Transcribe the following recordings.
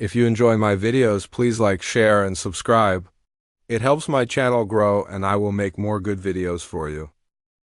If you enjoy my videos, please like, share, and subscribe. It helps my channel grow and I will make more good videos for you.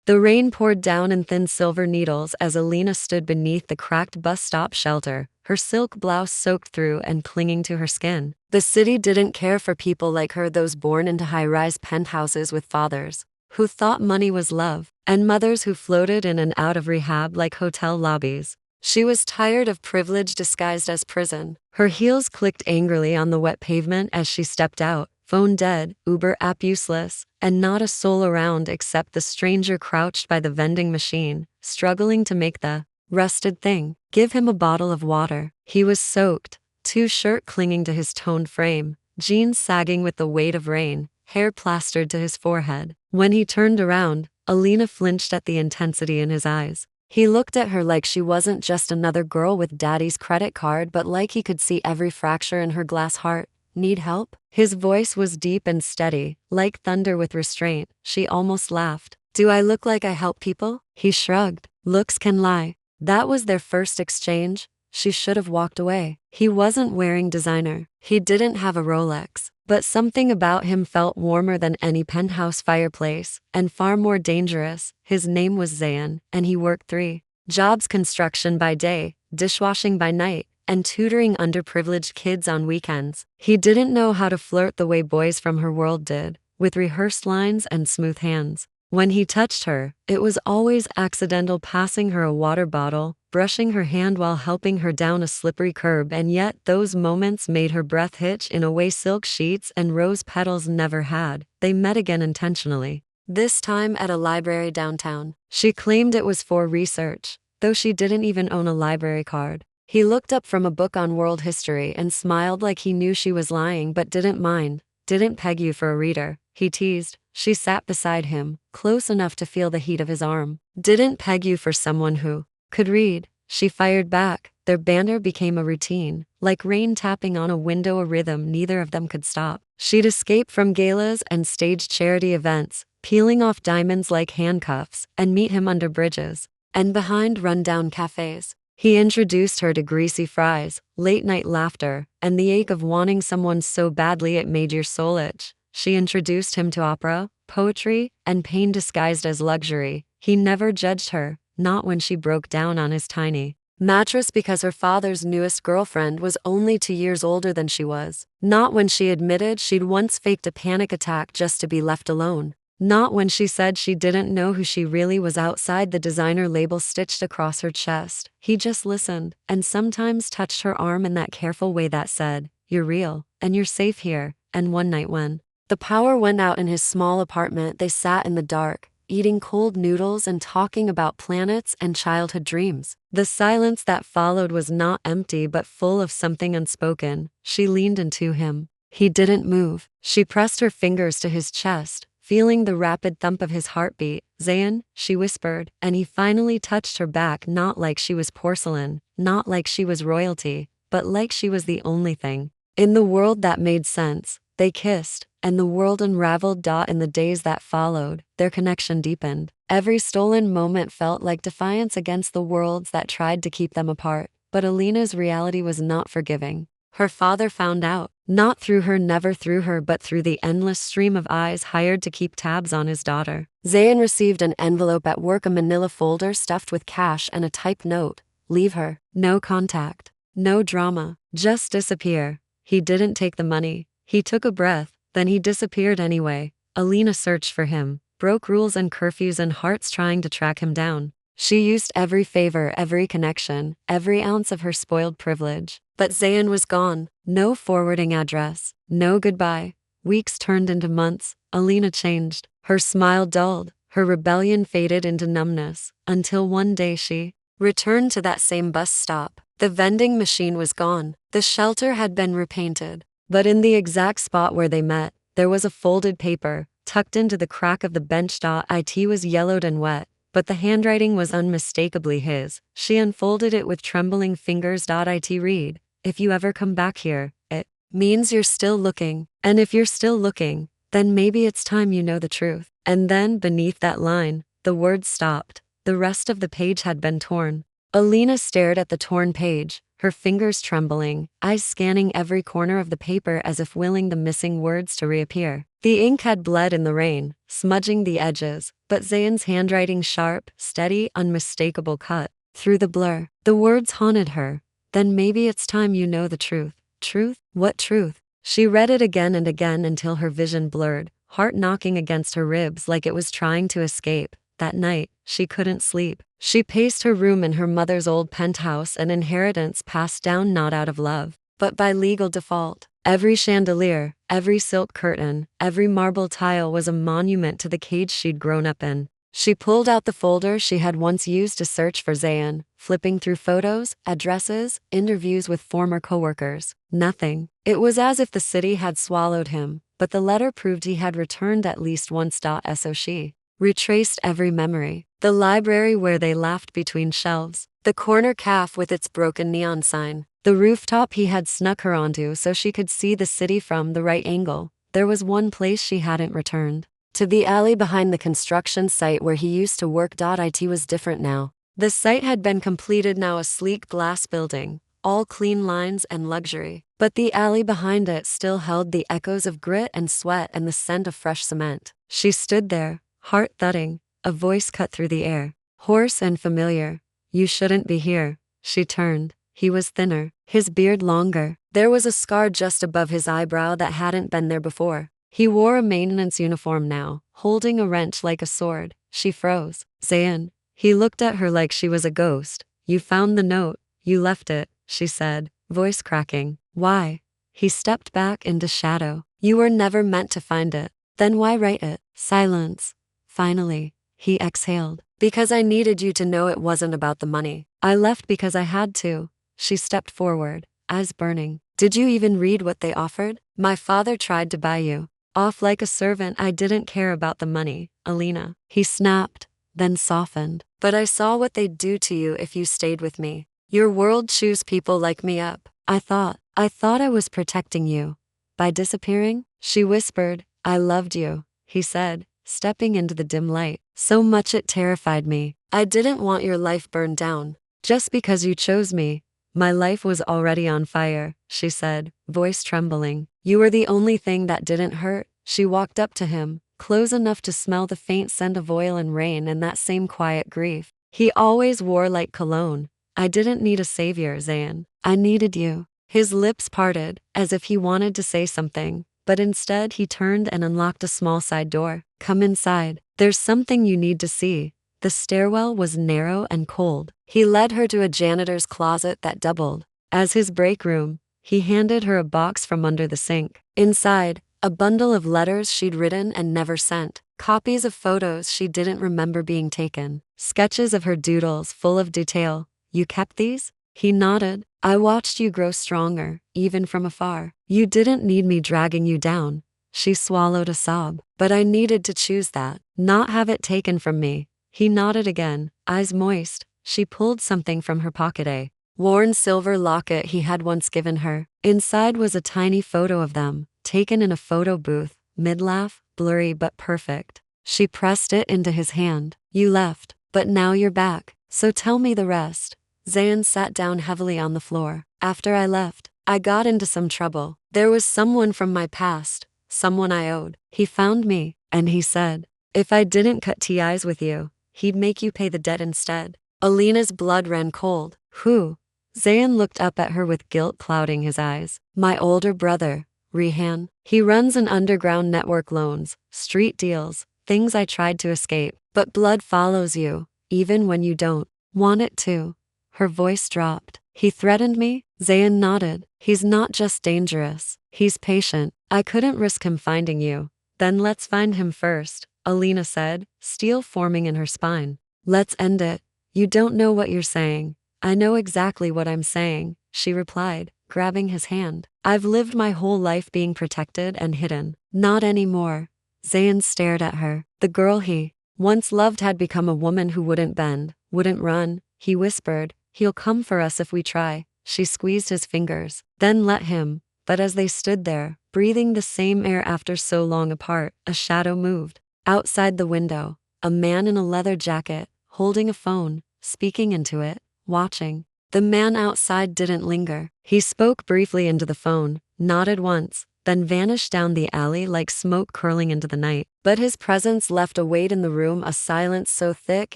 The rain poured down in thin silver needles as Alina stood beneath the cracked bus stop shelter, her silk blouse soaked through and clinging to her skin. The city didn't care for people like her, those born into high-rise penthouses with fathers who thought money was love, and mothers who floated in and out of rehab like hotel lobbies. She was tired of privilege disguised as prison. Her heels clicked angrily on the wet pavement as she stepped out. Phone dead, Uber app useless, and not a soul around except the stranger crouched by the vending machine, struggling to make the rusted thing. Give him a bottle of water. He was soaked, shirt clinging to his toned frame, jeans sagging with the weight of rain, hair plastered to his forehead. When he turned around, Alina flinched at the intensity in his eyes. He looked at her like she wasn't just another girl with daddy's credit card, but like he could see every fracture in her glass heart. Need help? His voice was deep and steady, like thunder with restraint. She almost laughed. Do I look like I help people? He shrugged. Looks can lie. That was their first exchange. She should have walked away. He wasn't wearing designer. He didn't have a Rolex. But something about him felt warmer than any penthouse fireplace, and far more dangerous. His name was Zayan, and he worked 3 jobs: construction by day, dishwashing by night, and tutoring underprivileged kids on weekends. He didn't know how to flirt the way boys from her world did, with rehearsed lines and smooth hands. When he touched her, it was always accidental, passing her a water bottle, brushing her hand while helping her down a slippery curb, and yet those moments made her breath hitch in a way silk sheets and rose petals never had. They met again intentionally, this time at a library downtown. She claimed it was for research, though she didn't even own a library card. He looked up from a book on world history and smiled like he knew she was lying but didn't mind. Didn't peg you for a reader, he teased. She sat beside him, close enough to feel the heat of his arm. Didn't peg you for someone who could read, she fired back. Their banter became a routine, like rain tapping on a window, a rhythm neither of them could stop. She'd escape from galas and staged charity events, peeling off diamonds like handcuffs, and meet him under bridges and behind rundown cafes. He introduced her to greasy fries, late-night laughter, and the ache of wanting someone so badly it made your soul itch. She introduced him to opera, poetry, and pain disguised as luxury. He never judged her, not when she broke down on his tiny mattress because her father's newest girlfriend was only 2 years older than she was. Not when she admitted she'd once faked a panic attack just to be left alone. Not when she said she didn't know who she really was outside the designer label stitched across her chest. He just listened, and sometimes touched her arm in that careful way that said, "You're real, and you're safe here." And one night when the power went out in his small apartment, they sat in the dark, eating cold noodles and talking about planets and childhood dreams. The silence that followed was not empty but full of something unspoken. She leaned into him. He didn't move. She pressed her fingers to his chest, feeling the rapid thump of his heartbeat. Zayan, she whispered, and he finally touched her back, not like she was porcelain, not like she was royalty, but like she was the only thing in the world that made sense. They kissed, and the world unraveled. In the days that followed, their connection deepened. Every stolen moment felt like defiance against the worlds that tried to keep them apart. But Alina's reality was not forgiving. Her father found out, not through her, never through her, but through the endless stream of eyes hired to keep tabs on his daughter. Zayan received an envelope at work, a manila folder stuffed with cash and a typed note. Leave her. No contact. No drama. Just disappear. He didn't take the money. He took a breath, then he disappeared anyway. Alina searched for him, broke rules and curfews and hearts trying to track him down. She used every favor, every connection, every ounce of her spoiled privilege. But Zayan was gone. No forwarding address. No goodbye. Weeks turned into months. Alina changed. Her smile dulled. Her rebellion faded into numbness. Until one day she returned to that same bus stop. The vending machine was gone. The shelter had been repainted. But in the exact spot where they met, there was a folded paper, tucked into the crack of the bench. It was yellowed and wet, but the handwriting was unmistakably his. She unfolded it with trembling fingers. It read, "If you ever come back here, it means you're still looking. And if you're still looking, then maybe it's time you know the truth." And then, beneath that line, the words stopped. The rest of the page had been torn. Alina stared at the torn page, her fingers trembling, eyes scanning every corner of the paper as if willing the missing words to reappear. The ink had bled in the rain, smudging the edges, but Zayan's handwriting sharp, steady, unmistakable cut through the blur. The words haunted her. Then maybe it's time you know the truth. Truth? What truth? She read it again and again until her vision blurred, heart knocking against her ribs like it was trying to escape. That night, she couldn't sleep. She paced her room in her mother's old penthouse, an inheritance passed down not out of love, but by legal default. Every chandelier, every silk curtain, every marble tile was a monument to the cage she'd grown up in. She pulled out the folder she had once used to search for Zayan, flipping through photos, addresses, interviews with former coworkers. Nothing. It was as if the city had swallowed him, but the letter proved he had returned at least once. So she retraced every memory. The library where they laughed between shelves, the corner cafe with its broken neon sign, the rooftop he had snuck her onto so she could see the city from the right angle. There was one place she hadn't returned. To the alley behind the construction site where he used to work. It was different now. The site had been completed, now a sleek glass building, all clean lines and luxury. But the alley behind it still held the echoes of grit and sweat and the scent of fresh cement. She stood there, heart thudding, a voice cut through the air, hoarse and familiar. You shouldn't be here. She turned. He was thinner, his beard longer. There was a scar just above his eyebrow that hadn't been there before. He wore a maintenance uniform now, holding a wrench like a sword. She froze. Zayan. He looked at her like she was a ghost. You found the note. You left it, she said, voice cracking. Why? He stepped back into shadow. You were never meant to find it. Then why write it? Silence. Finally, he exhaled. Because I needed you to know it wasn't about the money. I left because I had to. She stepped forward, eyes burning. Did you even read what they offered? My father tried to buy you off like a servant. I didn't care about the money, Alina. He snapped, then softened. But I saw what they'd do to you if you stayed with me. Your world chews people like me up. I thought I was protecting you. By disappearing? She whispered. I loved you, he said, stepping into the dim light. So much it terrified me. I didn't want your life burned down. Just because you chose me. My life was already on fire, she said, voice trembling. You were the only thing that didn't hurt. She walked up to him, close enough to smell the faint scent of oil and rain and that same quiet grief he always wore like cologne. I didn't need a savior, Zayan. I needed you. His lips parted, as if he wanted to say something, but instead he turned and unlocked a small side door. Come inside. There's something you need to see. The stairwell was narrow and cold. He led her to a janitor's closet that doubled as his break room. He handed her a box from under the sink. Inside, a bundle of letters she'd written and never sent, copies of photos she didn't remember being taken, sketches of her doodles full of detail. You kept these? He nodded. I watched you grow stronger, even from afar. You didn't need me dragging you down. She swallowed a sob. But I needed to choose that, not have it taken from me. He nodded again, eyes moist. She pulled something from her pocket, a worn silver locket he had once given her. Inside was a tiny photo of them, taken in a photo booth, mid-laugh, blurry but perfect. She pressed it into his hand. You left, but now you're back, so tell me the rest. Zayan sat down heavily on the floor. After I left, I got into some trouble. There was someone from my past, someone I owed. He found me, and he said, if I didn't cut ties with you, he'd make you pay the debt instead. Alina's blood ran cold. Who? Zayan looked up at her with guilt clouding his eyes. My older brother, Rehan. He runs an underground network, loans, street deals, things I tried to escape. But blood follows you, even when you don't want it to. Her voice dropped. He threatened me? Zayan nodded. He's not just dangerous. He's patient. I couldn't risk him finding you. Then let's find him first, Alina said, steel forming in her spine. Let's end it. You don't know what you're saying. I know exactly what I'm saying, she replied, grabbing his hand. I've lived my whole life being protected and hidden. Not anymore. Zayan stared at her. The girl he once loved had become a woman who wouldn't bend, wouldn't run. He whispered, he'll come for us if we try. She squeezed his fingers, then let him. But as they stood there, breathing the same air after so long apart, a shadow moved. Outside the window, a man in a leather jacket, holding a phone, speaking into it, watching. The man outside didn't linger. He spoke briefly into the phone, nodded once, then vanished down the alley like smoke curling into the night. But his presence left a weight in the room, a silence so thick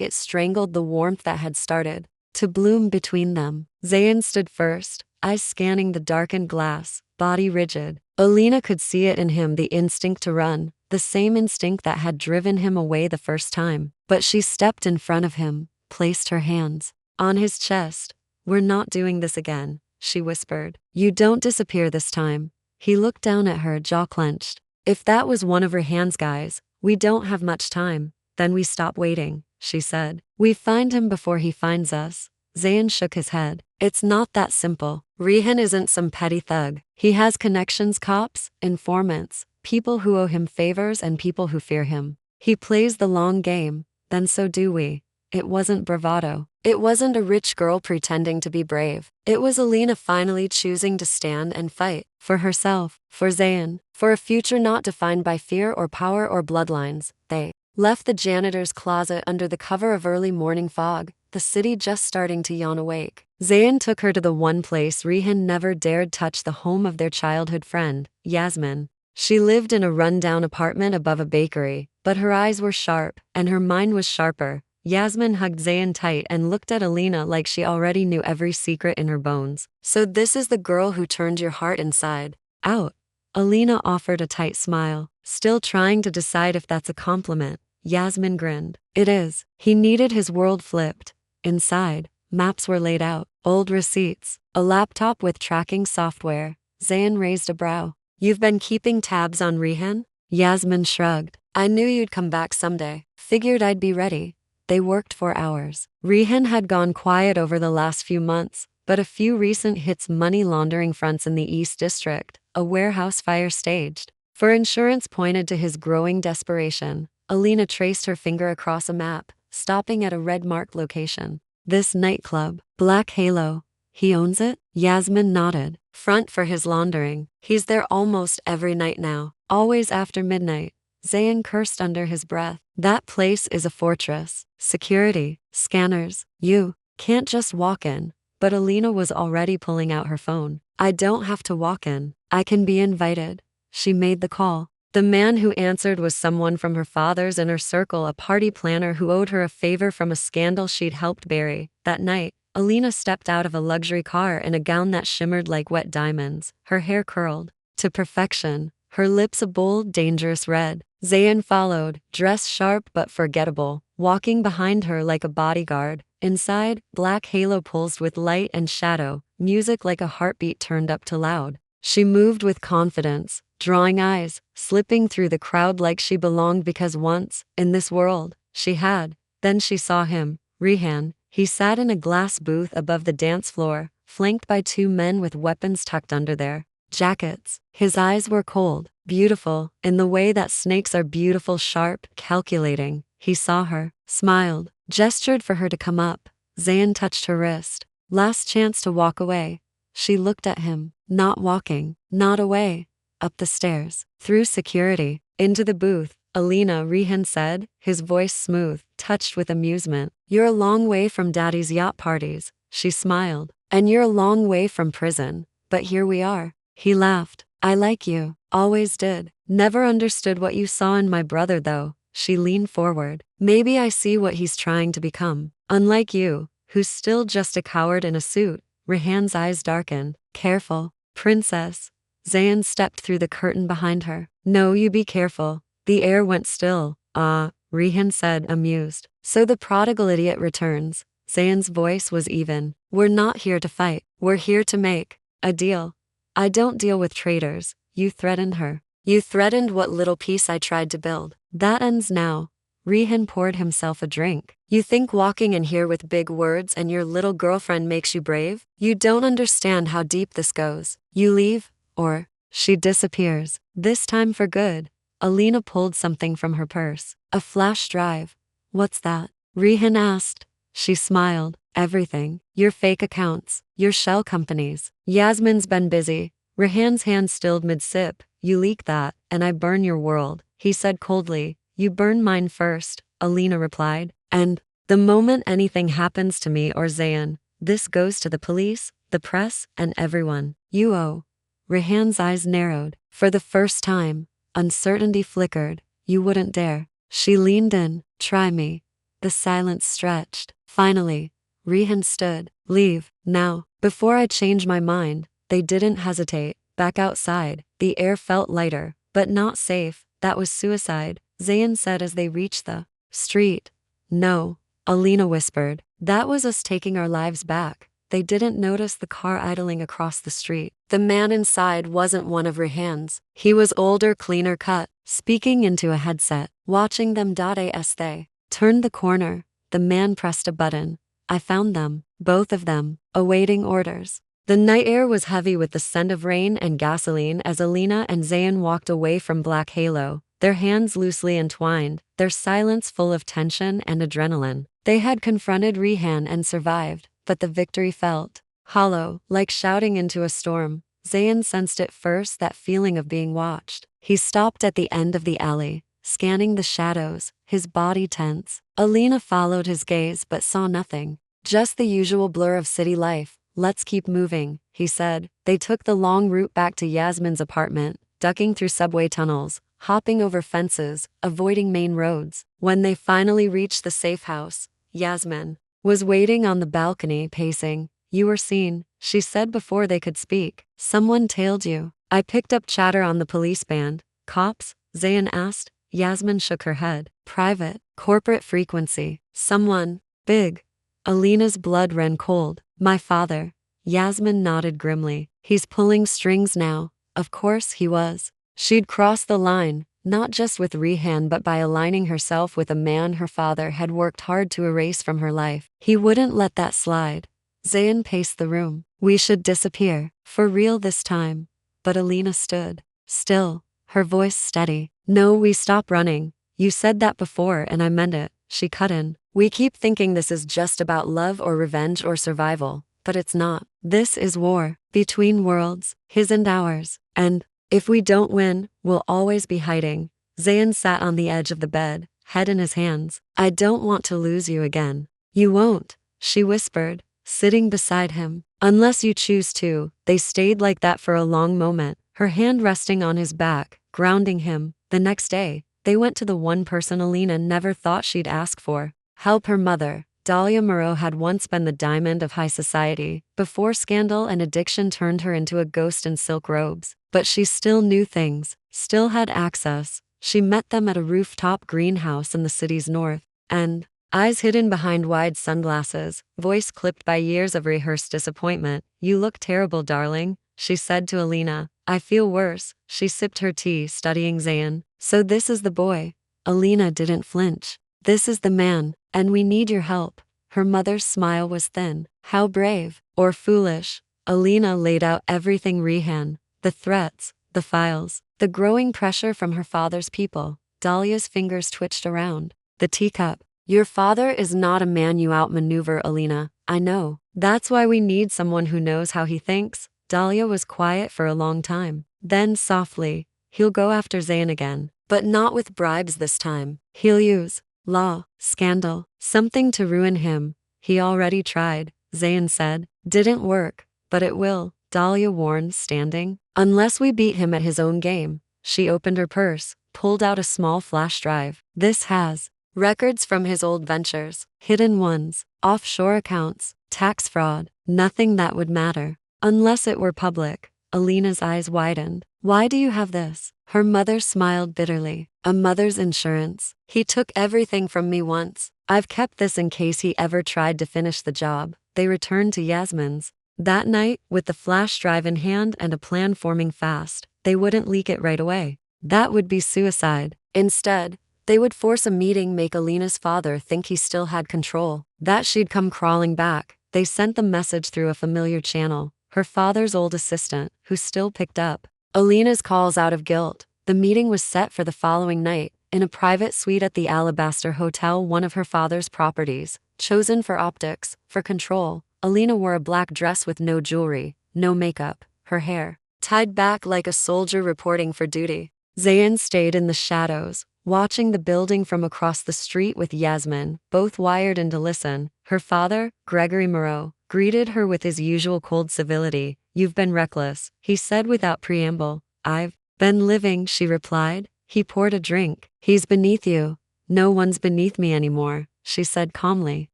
it strangled the warmth that had started to bloom between them. Zayan stood first, eyes scanning the darkened glass, body rigid. Alina could see it in him, the instinct to run, the same instinct that had driven him away the first time. But she stepped in front of him, placed her hands on his chest. "We're not doing this again," she whispered. "You don't disappear this time." He looked down at her, jaw clenched. "If that was one of her hands, guys, we don't have much time. Then we stop waiting," she said. "We find him before he finds us." Zayan shook his head. "It's not that simple. Rihan isn't some petty thug. He has connections, cops, informants, people who owe him favors and people who fear him. He plays the long game, then so do we." It wasn't bravado. It wasn't a rich girl pretending to be brave. It was Alina finally choosing to stand and fight. For herself, for Zayan, for a future not defined by fear or power or bloodlines. They left the janitor's closet under the cover of early morning fog, the city just starting to yawn awake. Zayan took her to the one place Rihan never dared touch, the home of their childhood friend, Yasmin. She lived in a rundown apartment above a bakery, but her eyes were sharp, and her mind was sharper. Yasmin hugged Zayan tight and looked at Alina like she already knew every secret in her bones. "So this is the girl who turned your heart inside out." Alina offered a tight smile, still trying to decide if that's a compliment. Yasmin grinned. "It is." He needed his world flipped. Inside, maps were laid out, old receipts, a laptop with tracking software. Zayan raised a brow. "You've been keeping tabs on Rihan?" Yasmin shrugged. "I knew you'd come back someday. Figured I'd be ready." They worked for hours. Rihan had gone quiet over the last few months, but a few recent hits: money laundering fronts in the East District, a warehouse fire staged. For insurance pointed to his growing desperation. Alina traced her finger across a map, stopping at a red-marked location. "This nightclub, Black Halo. He owns it?" Yasmin nodded. "Front for his laundering. He's there almost every night now, always after midnight." Zayan cursed under his breath. "That place is a fortress. Security, scanners. You can't just walk in." But Alina was already pulling out her phone. "I don't have to walk in. I can be invited." She made the call. The man who answered was someone from her father's inner circle, a party planner who owed her a favor from a scandal she'd helped bury. That night, Alina stepped out of a luxury car in a gown that shimmered like wet diamonds, her hair curled to perfection, her lips a bold, dangerous red. Zayan followed, dressed sharp but forgettable, walking behind her like a bodyguard. Inside, Black Halo pulsed with light and shadow, music like a heartbeat turned up to loud. She moved with confidence, drawing eyes, slipping through the crowd like she belonged because once, in this world, she had. Then she saw him, Rihan. He sat in a glass booth above the dance floor, flanked by two men with weapons tucked under their jackets. His eyes were cold, beautiful, in the way that snakes are beautiful, sharp, calculating. He saw her, smiled, gestured for her to come up. Zayan touched her wrist. Last chance to walk away. She looked at him, not walking, not away. Up the stairs, through security, into the booth. "Alina," Rihan said, his voice smooth, touched with amusement. "You're a long way from Daddy's yacht parties." She smiled. "And you're a long way from prison. But here we are." He laughed. "I like you. Always did. Never understood what you saw in my brother though." She leaned forward. "Maybe I see what he's trying to become. Unlike you, who's still just a coward in a suit." Rihan's eyes darkened. "Careful, princess." Zayan stepped through the curtain behind her. "No, you be careful." The air went still. Rihan said, amused. "So the prodigal idiot returns." Zayan's voice was even. "We're not here to fight. We're here to make a deal." "I don't deal with traitors." You threatened her. "You threatened what little peace I tried to build. That ends now." Rihan poured himself a drink. "You think walking in here with big words and your little girlfriend makes you brave? You don't understand how deep this goes. You leave, or she disappears. This time for good." Alina pulled something from her purse. A flash drive. "What's that?" Rihan asked. She smiled. "Everything. Your fake accounts. Your shell companies." Yasmin's been busy. Rihan's hand stilled mid-sip. "You leak that, and I burn your world." He said coldly. "You burn mine first," Alina replied. "And the moment anything happens to me or Zayan, This goes to the police, the press, and everyone. You owe. Rehan's eyes narrowed. For the first time, uncertainty flickered. You wouldn't dare. She leaned in. Try me. The silence stretched. Finally, Rehan stood. Leave, now. Before I change my mind. They didn't hesitate. Back outside, the air felt lighter, but not safe. That was suicide, Zayan said as they reached the street. No, Alina whispered. That was us taking our lives back. They didn't notice the car idling across the street. The man inside wasn't one of Rehan's. He was older, cleaner cut, speaking into a headset. Watching them. As they turned the corner, the man pressed a button. I found them, both of them, awaiting orders. The night air was heavy with the scent of rain and gasoline as Alina and Zayan walked away from Black Halo, their hands loosely entwined, their silence full of tension and adrenaline. They had confronted Rehan and survived, but the victory felt hollow, like shouting into a storm. Zayan sensed it first, that feeling of being watched. He stopped at the end of the alley, scanning the shadows, his body tense. Alina followed his gaze but saw nothing, just the usual blur of city life. Let's keep moving, he said. They took the long route back to Yasmin's apartment, ducking through subway tunnels, hopping over fences, avoiding main roads. When they finally reached the safe house, Yasmin was waiting on the balcony, pacing. You were seen, she said before they could speak. Someone tailed you. I picked up chatter on the police band. Cops? Zayan asked. Yasmin shook her head. Private, corporate frequency. Someone big. Alina's blood ran cold. My father. Yasmin nodded grimly. He's pulling strings now. Of course he was. She'd crossed the line, not just with Rehan but by aligning herself with a man her father had worked hard to erase from her life. He wouldn't let that slide. Zayan paced the room. We should disappear. For real this time. But Alina stood still, her voice steady. No, we stop running. You said that before and I meant it, she cut in. We keep thinking this is just about love or revenge or survival, but it's not. This is war, between worlds, his and ours. And if we don't win, we'll always be hiding. Zayan sat on the edge of the bed, head in his hands. I don't want to lose you again. You won't, she whispered, sitting beside him. Unless you choose to. They stayed like that for a long moment, her hand resting on his back, grounding him. The next day, they went to the one person Alina never thought she'd ask for. Help. Her mother, Dahlia Moreau, had once been the diamond of high society, before scandal and addiction turned her into a ghost in silk robes. But she still knew things, still had access. She met them at a rooftop greenhouse in the city's north, and, eyes hidden behind wide sunglasses, voice clipped by years of rehearsed disappointment, you look terrible, darling, she said to Alina. I feel worse. She sipped her tea, studying Zayan. So this is the boy. Alina didn't flinch. This is the man, and we need your help. Her mother's smile was thin. How brave, or foolish. Alina laid out everything. Rehan, the threats, the files, the growing pressure from her father's people. Dahlia's fingers twitched around the teacup. Your father is not a man you outmaneuver, Alina. I know. That's why we need someone who knows how he thinks. Dahlia was quiet for a long time. Then softly, he'll go after Zayan again, but not with bribes this time. He'll use law, scandal, something to ruin him. He already tried, Zayan said. Didn't work, but it will, Dahlia warned, standing. Unless we beat him at his own game. She opened her purse, pulled out a small flash drive. This has records from his old ventures, hidden ones, offshore accounts, tax fraud, nothing that would matter. Unless it were public. Alina's eyes widened. Why do you have this? Her mother smiled bitterly. A mother's insurance. He took everything from me once. I've kept this in case he ever tried to finish the job. They returned to Yasmin's. That night, with the flash drive in hand and a plan forming fast, they wouldn't leak it right away. That would be suicide. Instead, they would force a meeting, make Alina's father think he still had control, that she'd come crawling back. They sent the message through a familiar channel. Her father's old assistant, who still picked up Alina's calls out of guilt. The meeting was set for the following night, in a private suite at the Alabaster Hotel, one of her father's properties, chosen for optics, for control. Alina wore a black dress with no jewelry, no makeup, her hair tied back like a soldier reporting for duty. Zayan stayed in the shadows, watching the building from across the street with Yasmin, both wired in to listen. Her father, Gregory Moreau, greeted her with his usual cold civility. "You've been reckless," he said without preamble. "I've been living," she replied. He poured a drink. "He's beneath you." "No one's beneath me anymore," she said calmly.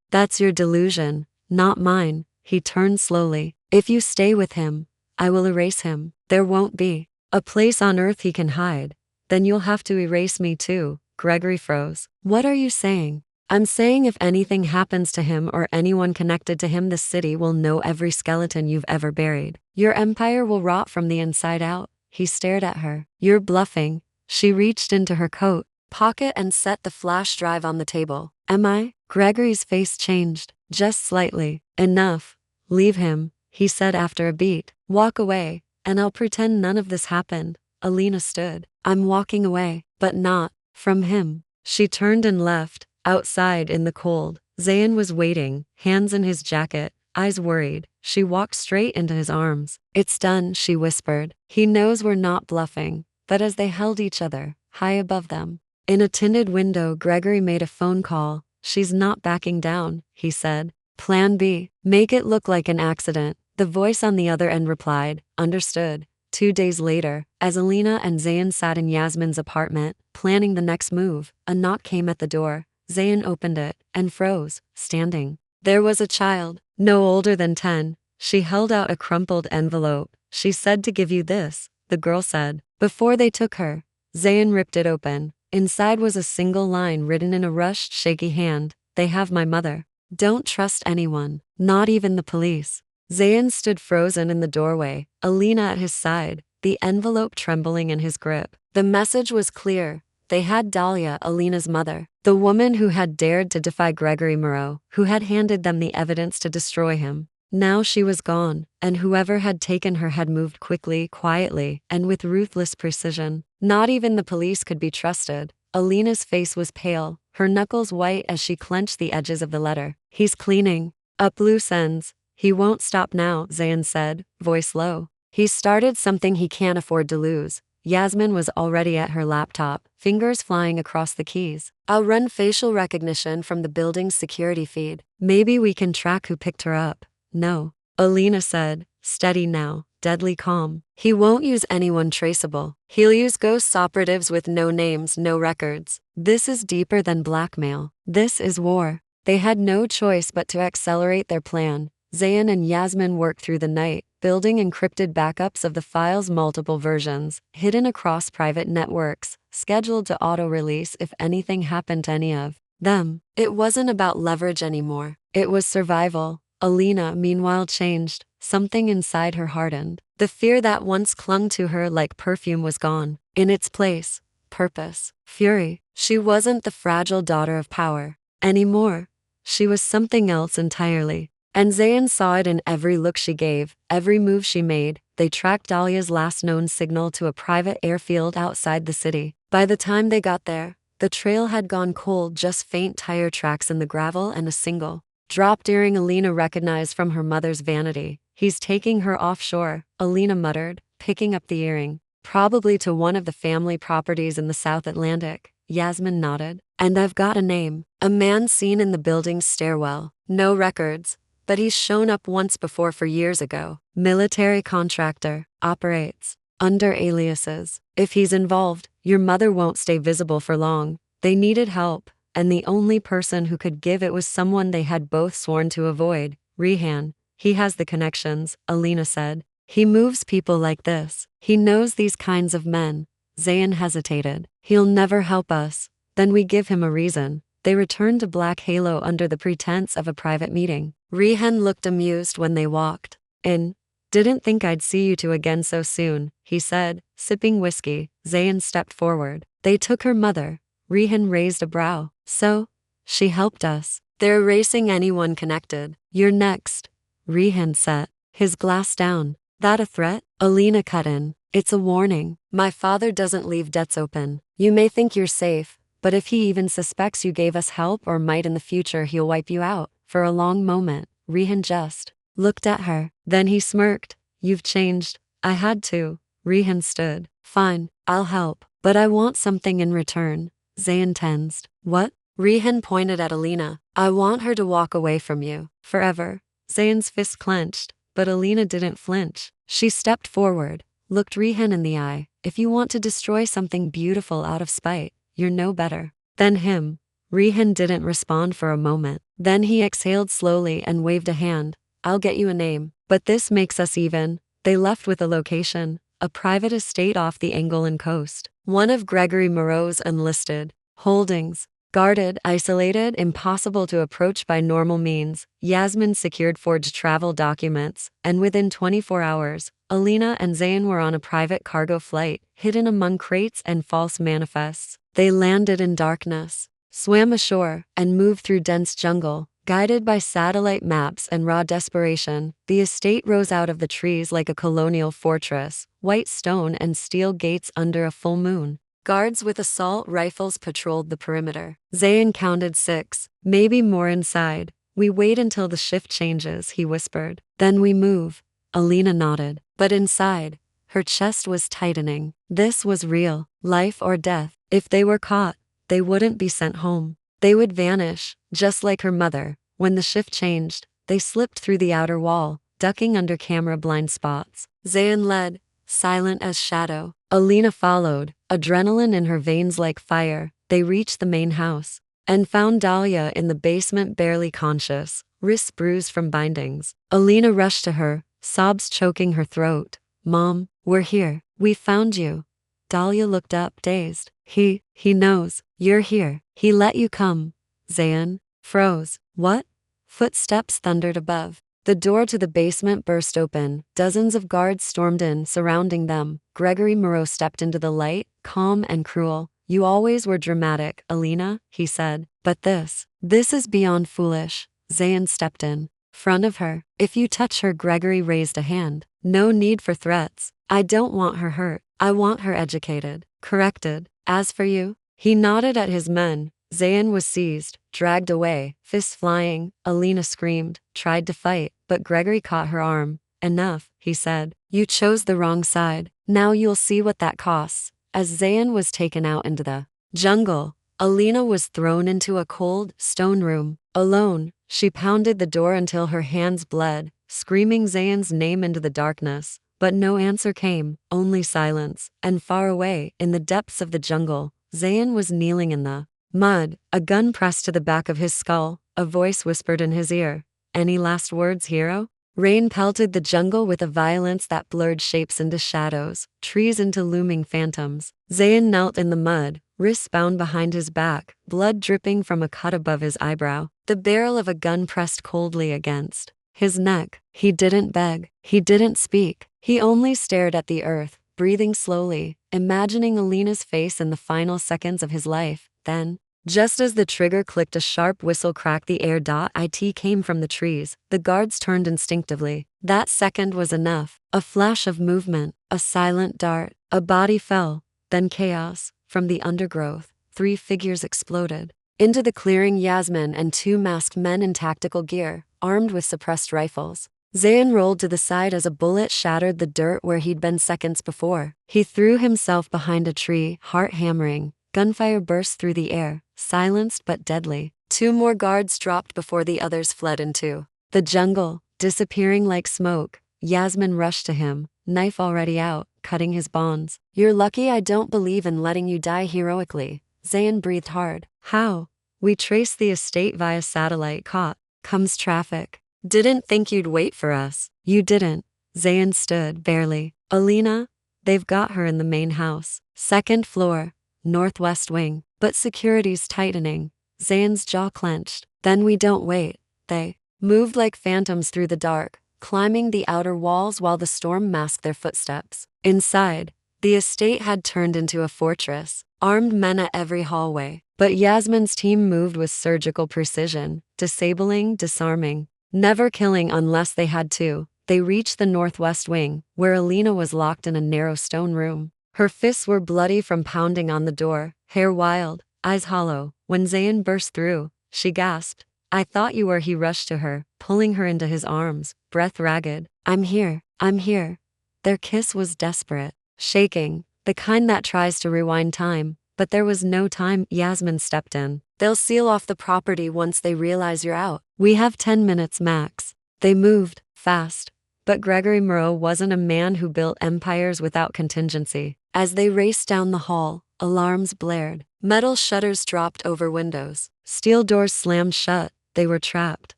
"That's your delusion, not mine." He turned slowly. "If you stay with him, I will erase him. There won't be a place on earth he can hide. Then you'll have to erase me too." Gregory froze. "What are you saying?" "I'm saying if anything happens to him or anyone connected to him, this city will know every skeleton you've ever buried. Your empire will rot from the inside out." He stared at her. "You're bluffing." She reached into her coat pocket and set the flash drive on the table. "Am I?" Gregory's face changed, just slightly. "Enough. Leave him," he said after a beat. "Walk away, and I'll pretend none of this happened." Alina stood. "I'm walking away, but not from him." She turned and left. Outside in the cold, Zayan was waiting, hands in his jacket, eyes worried. She walked straight into his arms. "It's done," she whispered. "He knows we're not bluffing." But as they held each other, high above them, in a tinted window, Gregory made a phone call. "She's not backing down," he said. "Plan B. Make it look like an accident." The voice on the other end replied, "Understood." 2 days later, as Alina and Zayan sat in Yasmin's apartment, planning the next move, a knock came at the door. Zayan opened it and froze, standing. There was a child, no older than 10. She held out a crumpled envelope. "She said to give you this," the girl said. Before they took her, Zayan ripped it open. Inside was a single line written in a rushed, shaky hand. "They have my mother. Don't trust anyone, not even the police." Zayan stood frozen in the doorway, Alina at his side, the envelope trembling in his grip. The message was clear. They had Dahlia, Alina's mother, the woman who had dared to defy Gregory Moreau, who had handed them the evidence to destroy him. Now she was gone, and whoever had taken her had moved quickly, quietly, and with ruthless precision. Not even the police could be trusted. Alina's face was pale, her knuckles white as she clenched the edges of the letter. "He's cleaning up loose ends. He won't stop now," Zayan said, voice low. "He's started something he can't afford to lose." Yasmin was already at her laptop, fingers flying across the keys. "I'll run facial recognition from the building's security feed. Maybe we can track who picked her up." "No," Alina said, steady now, deadly calm. "He won't use anyone traceable. He'll use ghost operatives with no names, no records. This is deeper than blackmail. This is war." They had no choice but to accelerate their plan. Zayan and Yasmin worked through the night, building encrypted backups of the files, multiple versions, hidden across private networks, scheduled to auto-release if anything happened to any of them. It wasn't about leverage anymore. It was survival. Alina, meanwhile, changed. Something inside her hardened. The fear that once clung to her like perfume was gone. In its place, purpose, fury. She wasn't the fragile daughter of power anymore. She was something else entirely. And Zayan saw it in every look she gave, every move she made. They tracked Dahlia's last known signal to a private airfield outside the city. By the time they got there, the trail had gone cold, just faint tire tracks in the gravel and a single dropped earring Alina recognized from her mother's vanity. "He's taking her offshore," Alina muttered, picking up the earring. "Probably to one of the family properties in the South Atlantic." Yasmin nodded. "And I've got a name. A man seen in the building's stairwell. No records, but he's shown up once before for years ago. Military contractor, operates under aliases. If he's involved, your mother won't stay visible for long." They needed help, and the only person who could give it was someone they had both sworn to avoid, Rehan. "He has the connections," Alina said. "He moves people like this. He knows these kinds of men." Zayan hesitated. "He'll never help us." "Then we give him a reason." They returned to Black Halo under the pretense of a private meeting. Rehan looked amused when they walked in. "Didn't think I'd see you two again so soon," he said, sipping whiskey. Zayan stepped forward. "They took her mother." Rehan raised a brow. "So? She helped us. They're erasing anyone connected. You're next." Rehan set his glass down. "That a threat?" Alina cut in. "It's a warning. My father doesn't leave debts open. You may think you're safe, but if he even suspects you gave us help or might in the future, he'll wipe you out." For a long moment, Rehan just looked at her. Then he smirked. "You've changed." "I had to." Rehan stood. "Fine, I'll help, but I want something in return." Zayan tensed. "What?" Rehan pointed at Alina. "I want her to walk away from you. Forever. Zayan's fist clenched, but Alina didn't flinch. She stepped forward, looked Rihan in the eye. If you want to destroy something beautiful out of spite, you're no better than him. Rihan didn't respond for a moment. Then he exhaled slowly and waved a hand. I'll get you a name. But this makes us even. They left with a location, a private estate off the Angolan coast. One of Gregory Moreau's enlisted holdings. Guarded, isolated, impossible to approach by normal means, Yasmin secured forged travel documents, and within 24 hours, Alina and Zayan were on a private cargo flight, hidden among crates and false manifests. They landed in darkness, swam ashore, and moved through dense jungle. Guided by satellite maps and raw desperation, the estate rose out of the trees like a colonial fortress, white stone and steel gates under a full moon. Guards with assault rifles patrolled the perimeter. Zayan counted 6, maybe more inside. We wait until the shift changes, he whispered. Then we move. Alina nodded. But inside, her chest was tightening. This was real, life or death. If they were caught, they wouldn't be sent home. They would vanish, just like her mother. When the shift changed, they slipped through the outer wall, ducking under camera blind spots. Zayan led, silent as shadow. Alina followed, adrenaline in her veins like fire. They reached the main house and found Dahlia in the basement, barely conscious, wrists bruised from bindings. Alina rushed to her, sobs choking her throat. Mom, we're here. We found you. Dahlia looked up, dazed. He knows. You're here. He let you come. Zayan froze. What? Footsteps thundered above. The door to the basement burst open. Dozens of guards stormed in, surrounding them. Gregory Moreau stepped into the light, calm and cruel. You always were dramatic, Alina, he said. But this is beyond foolish. Zayan stepped in front of her. If you touch her, Gregory raised a hand. No need for threats. I don't want her hurt. I want her educated, corrected. As for you, he nodded at his men. Zayan was seized, dragged away, fists flying. Alina screamed, tried to fight, but Gregory caught her arm. Enough, he said. You chose the wrong side. Now you'll see what that costs. As Zayan was taken out into the jungle, Alina was thrown into a cold, stone room. Alone, she pounded the door until her hands bled, screaming Zayan's name into the darkness. But no answer came, only silence. And far away, in the depths of the jungle, Zayan was kneeling in the mud, a gun pressed to the back of his skull. A voice whispered in his ear. Any last words, hero? Rain pelted the jungle with a violence that blurred shapes into shadows, trees into looming phantoms. Zayan knelt in the mud, wrists bound behind his back, blood dripping from a cut above his eyebrow. The barrel of a gun pressed coldly against his neck. He didn't beg. He didn't speak. He only stared at the earth, breathing slowly, imagining Alina's face in the final seconds of his life. Then, just as the trigger clicked, a sharp whistle cracked the air. It came from the trees. The guards turned instinctively. That second was enough. A flash of movement, a silent dart. A body fell. Then chaos. From the undergrowth, 3 figures exploded. Into the clearing, Yasmin and 2 masked men in tactical gear, armed with suppressed rifles. Zayan rolled to the side as a bullet shattered the dirt where he'd been seconds before. He threw himself behind a tree, heart hammering. Gunfire burst through the air, silenced but deadly. 2 more guards dropped before the others fled into the jungle, disappearing like smoke. Yasmin rushed to him, knife already out, cutting his bonds. You're lucky I don't believe in letting you die heroically. Zayan breathed hard. How? We traced the estate via satellite. Caught. Comes traffic. Didn't think you'd wait for us. You didn't. Zayan stood, barely. Alina? They've got her in the main house. 2nd floor. Northwest wing. But security's tightening. Zayan's jaw clenched. Then we don't wait. They moved like phantoms through the dark, climbing the outer walls while the storm masked their footsteps. Inside, the estate had turned into a fortress, armed men at every hallway. But Yasmin's team moved with surgical precision, disabling, disarming, never killing unless they had to. They reached the northwest wing, where Alina was locked in a narrow stone room. Her fists were bloody from pounding on the door, hair wild, eyes hollow. When Zayan burst through, she gasped. I thought you were. He rushed to her, pulling her into his arms, breath ragged. I'm here. I'm here. Their kiss was desperate, shaking, the kind that tries to rewind time. But there was no time. Yasmin stepped in. They'll seal off the property once they realize you're out. We have 10 minutes max. They moved, fast. But Gregory Moreau wasn't a man who built empires without contingency. As they raced down the hall, alarms blared. Metal shutters dropped over windows. Steel doors slammed shut. They were trapped.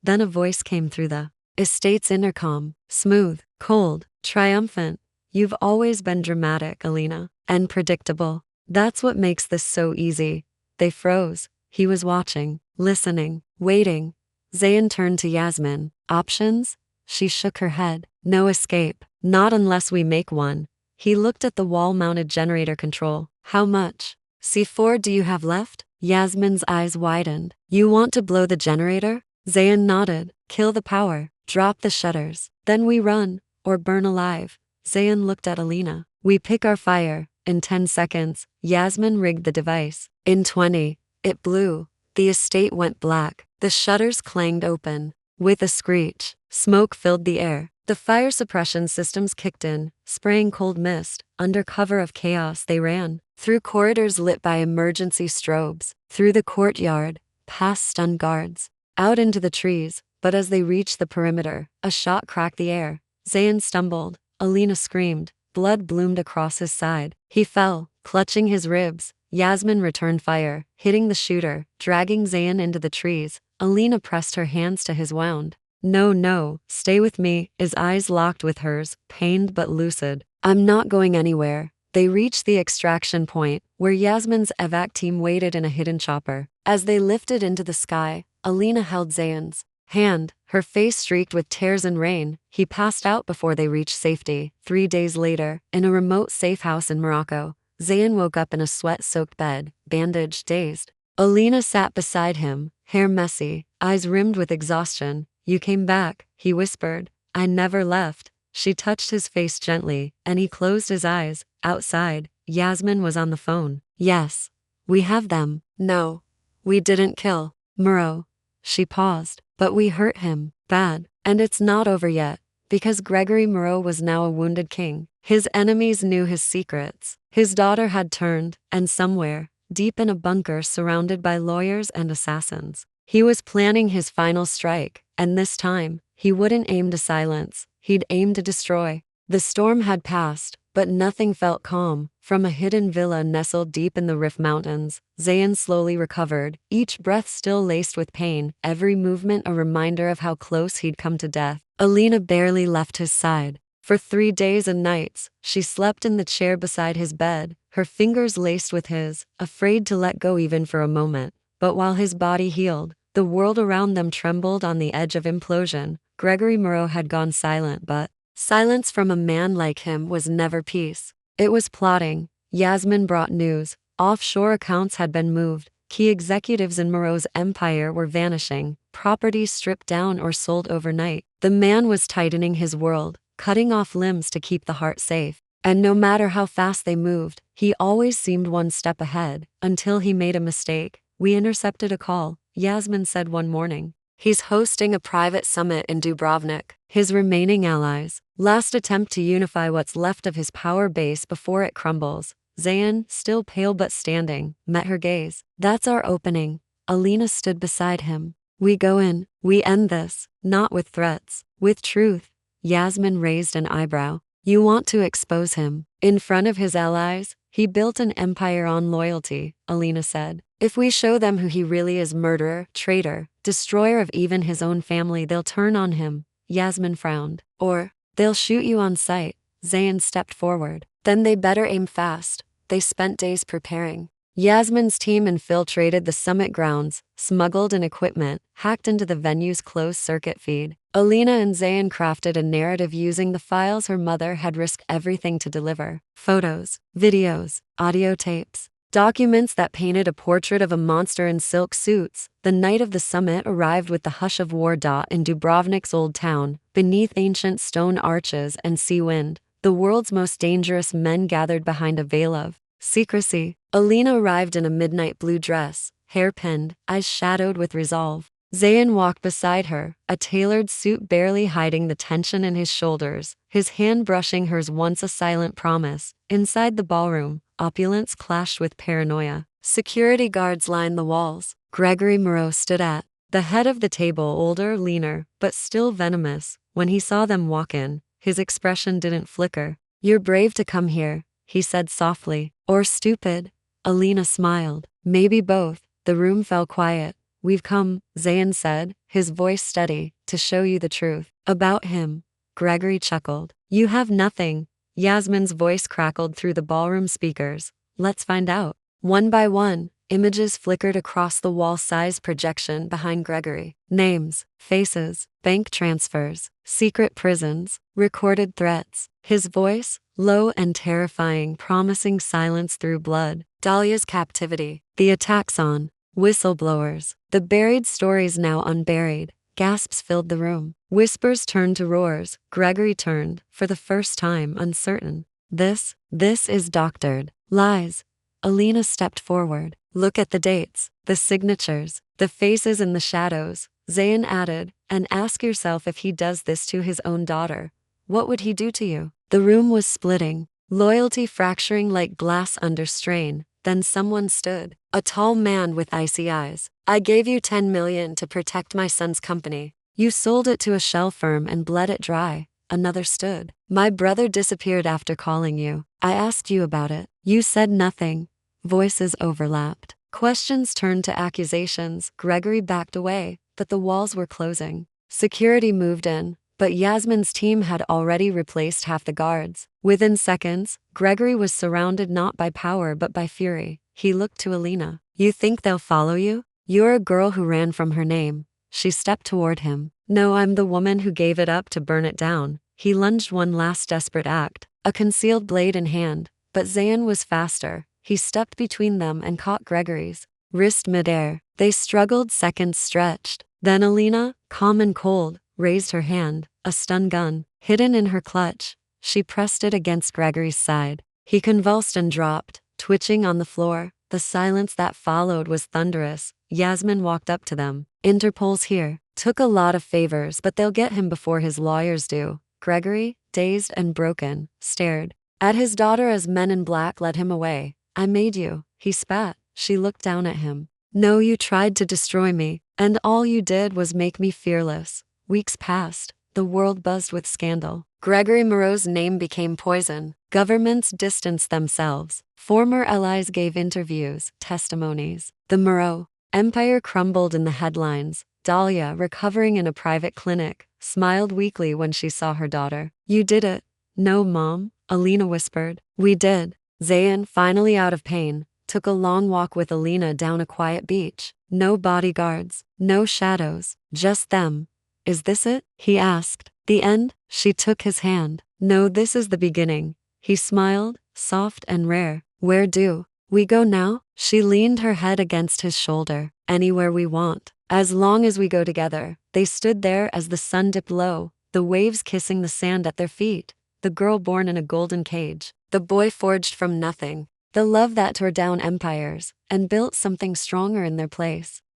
Then a voice came through the estate's intercom. Smooth, cold, triumphant. You've always been dramatic, Alina. And predictable. That's what makes this so easy. They froze. He was watching, listening, waiting. Zayan turned to Yasmin. Options? She shook her head. No escape. Not unless we make one. He looked at the wall-mounted generator control. How much? C4 do you have left? Yasmin's eyes widened. You want to blow the generator? Zayan nodded. Kill the power. Drop the shutters. Then we run. Or burn alive. Zayan looked at Alina. We pick our fire. In 10 seconds, Yasmin rigged the device. In 20, it blew. The estate went black. The shutters clanged open. With a screech, smoke filled the air. The fire suppression systems kicked in, spraying cold mist. Under cover of chaos they ran. Through corridors lit by emergency strobes. Through the courtyard, past stunned guards. Out into the trees, but as they reached the perimeter, a shot cracked the air. Zayan stumbled. Alina screamed. Blood bloomed across his side. He fell, clutching his ribs. Yasmin returned fire, hitting the shooter, dragging Zayan into the trees. Alina pressed her hands to his wound. No, stay with me. His eyes locked with hers, pained but lucid. I'm not going anywhere. They reached the extraction point, where Yasmin's evac team waited in a hidden chopper. As they lifted into the sky, Alina held Zayan's hand, her face streaked with tears and rain. He passed out before they reached safety. 3 days later, in a remote safe house in Morocco, Zayan woke up in a sweat-soaked bed, bandaged, dazed. Alina sat beside him, hair messy, eyes rimmed with exhaustion. You came back, he whispered. I never left. She touched his face gently, and he closed his eyes. Outside, Yasmin was on the phone. Yes. We have them. No. We didn't kill Moreau. She paused. But we hurt him. Bad. And it's not over yet. Because Gregory Moreau was now a wounded king. His enemies knew his secrets. His daughter had turned, and somewhere, deep in a bunker surrounded by lawyers and assassins, he was planning his final strike, and this time, he wouldn't aim to silence, he'd aim to destroy. The storm had passed, but nothing felt calm. From a hidden villa nestled deep in the Rift Mountains, Zayan slowly recovered, each breath still laced with pain, every movement a reminder of how close he'd come to death. Alina barely left his side. For 3 days and nights, she slept in the chair beside his bed, her fingers laced with his, afraid to let go even for a moment. But while his body healed, the world around them trembled on the edge of implosion. Gregory Moreau had gone silent, but silence from a man like him was never peace. It was plotting. Yasmin brought news. Offshore accounts had been moved. Key executives in Moreau's empire were vanishing, properties stripped down or sold overnight. The man was tightening his world, cutting off limbs to keep the heart safe. And no matter how fast they moved, he always seemed one step ahead, until he made a mistake. We intercepted a call, Yasmin said one morning. He's hosting a private summit in Dubrovnik. His remaining allies, last attempt to unify what's left of his power base before it crumbles. Zayan, still pale but standing, met her gaze. That's our opening. Alina stood beside him. We go in, we end this, not with threats, with truth. Yasmin raised an eyebrow. You want to expose him. In front of his allies, he built an empire on loyalty, Alina said. If we show them who he really is, murderer, traitor, destroyer of even his own family, they'll turn on him. Yasmin frowned. Or, they'll shoot you on sight. Zayan stepped forward. Then they better aim fast. They spent days preparing. Yasmin's team infiltrated the summit grounds, smuggled in equipment, hacked into the venue's closed-circuit feed. Alina and Zayan crafted a narrative using the files her mother had risked everything to deliver. Photos, videos, audio tapes, documents that painted a portrait of a monster in silk suits. The night of the summit arrived with the hush of war. In Dubrovnik's old town, beneath ancient stone arches and sea wind, the world's most dangerous men gathered behind a veil of secrecy. Alina arrived in a midnight blue dress, hair pinned, eyes shadowed with resolve. Zayan walked beside her, a tailored suit barely hiding the tension in his shoulders, his hand brushing hers, once a silent promise. Inside the ballroom, opulence clashed with paranoia. Security guards lined the walls. Gregory Moreau stood at The head of the table, older, leaner, but still venomous, when he saw them walk in, his expression didn't flicker. "You're brave to come here," he said softly. "Or stupid?" Alina smiled. "Maybe both." The room fell quiet. "We've come," Zayan said, his voice steady, "to show you the truth." "About him?" Gregory chuckled. "You have nothing." Yasmin's voice crackled through the ballroom speakers. "Let's find out." One by one, images flickered across the wall-sized projection behind Gregory. Names, faces, bank transfers, secret prisons, recorded threats. His voice, low and terrifying, promising silence through blood. Dahlia's captivity. The attacks on whistleblowers. The buried stories now unburied. Gasps filled the room. Whispers turned to roars. Gregory turned, for the first time, uncertain. This is doctored. Lies. Alina stepped forward. "Look at the dates, the signatures, the faces in the shadows," Zayan added, "and ask yourself if he does this to his own daughter. What would he do to you?" The room was splitting, loyalty fracturing like glass under strain. Then someone stood, a tall man with icy eyes. "I gave you 10 million to protect my son's company. You sold it to a shell firm and bled it dry." Another stood. "My brother disappeared after calling you. I asked you about it. You said nothing." Voices overlapped. Questions turned to accusations. Gregory backed away, but the walls were closing. Security moved in, but Yasmin's team had already replaced half the guards. Within seconds, Gregory was surrounded not by power but by fury. He looked to Alina. "You think they'll follow you? You're a girl who ran from her name." She stepped toward him. "No, I'm the woman who gave it up to burn it down." He lunged one last desperate act, a concealed blade in hand, but Zayan was faster. He stepped between them and caught Gregory's wrist midair. They struggled, seconds stretched. Then Alina, calm and cold, raised her hand, a stun gun, hidden in her clutch. She pressed it against Gregory's side. He convulsed and dropped, twitching on the floor. The silence that followed was thunderous. Yasmin walked up to them. "Interpol's here. Took a lot of favors, but they'll get him before his lawyers do." Gregory, dazed and broken, stared at his daughter as men in black led him away. "I made you," he spat. She looked down at him. "No, you tried to destroy me, and all you did was make me fearless." Weeks passed. The world buzzed with scandal. Gregory Moreau's name became poison. Governments distanced themselves. Former allies gave interviews, testimonies. The Moreau empire crumbled in the headlines. Dahlia, recovering in a private clinic, smiled weakly when she saw her daughter. "You did it." "No, Mom," Alina whispered. "We did." Zayan, finally out of pain, took a long walk with Alina down a quiet beach. No bodyguards, no shadows, just them. "Is this it?" he asked. "The end?" She took his hand. "No, this is the beginning." He smiled, soft and rare. "Where do we go now?" She leaned her head against his shoulder. "Anywhere we want, as long as we go together." They stood there as the sun dipped low, the waves kissing the sand at their feet. The girl born in a golden cage, the boy forged from nothing, the love that tore down empires and built something stronger in their place.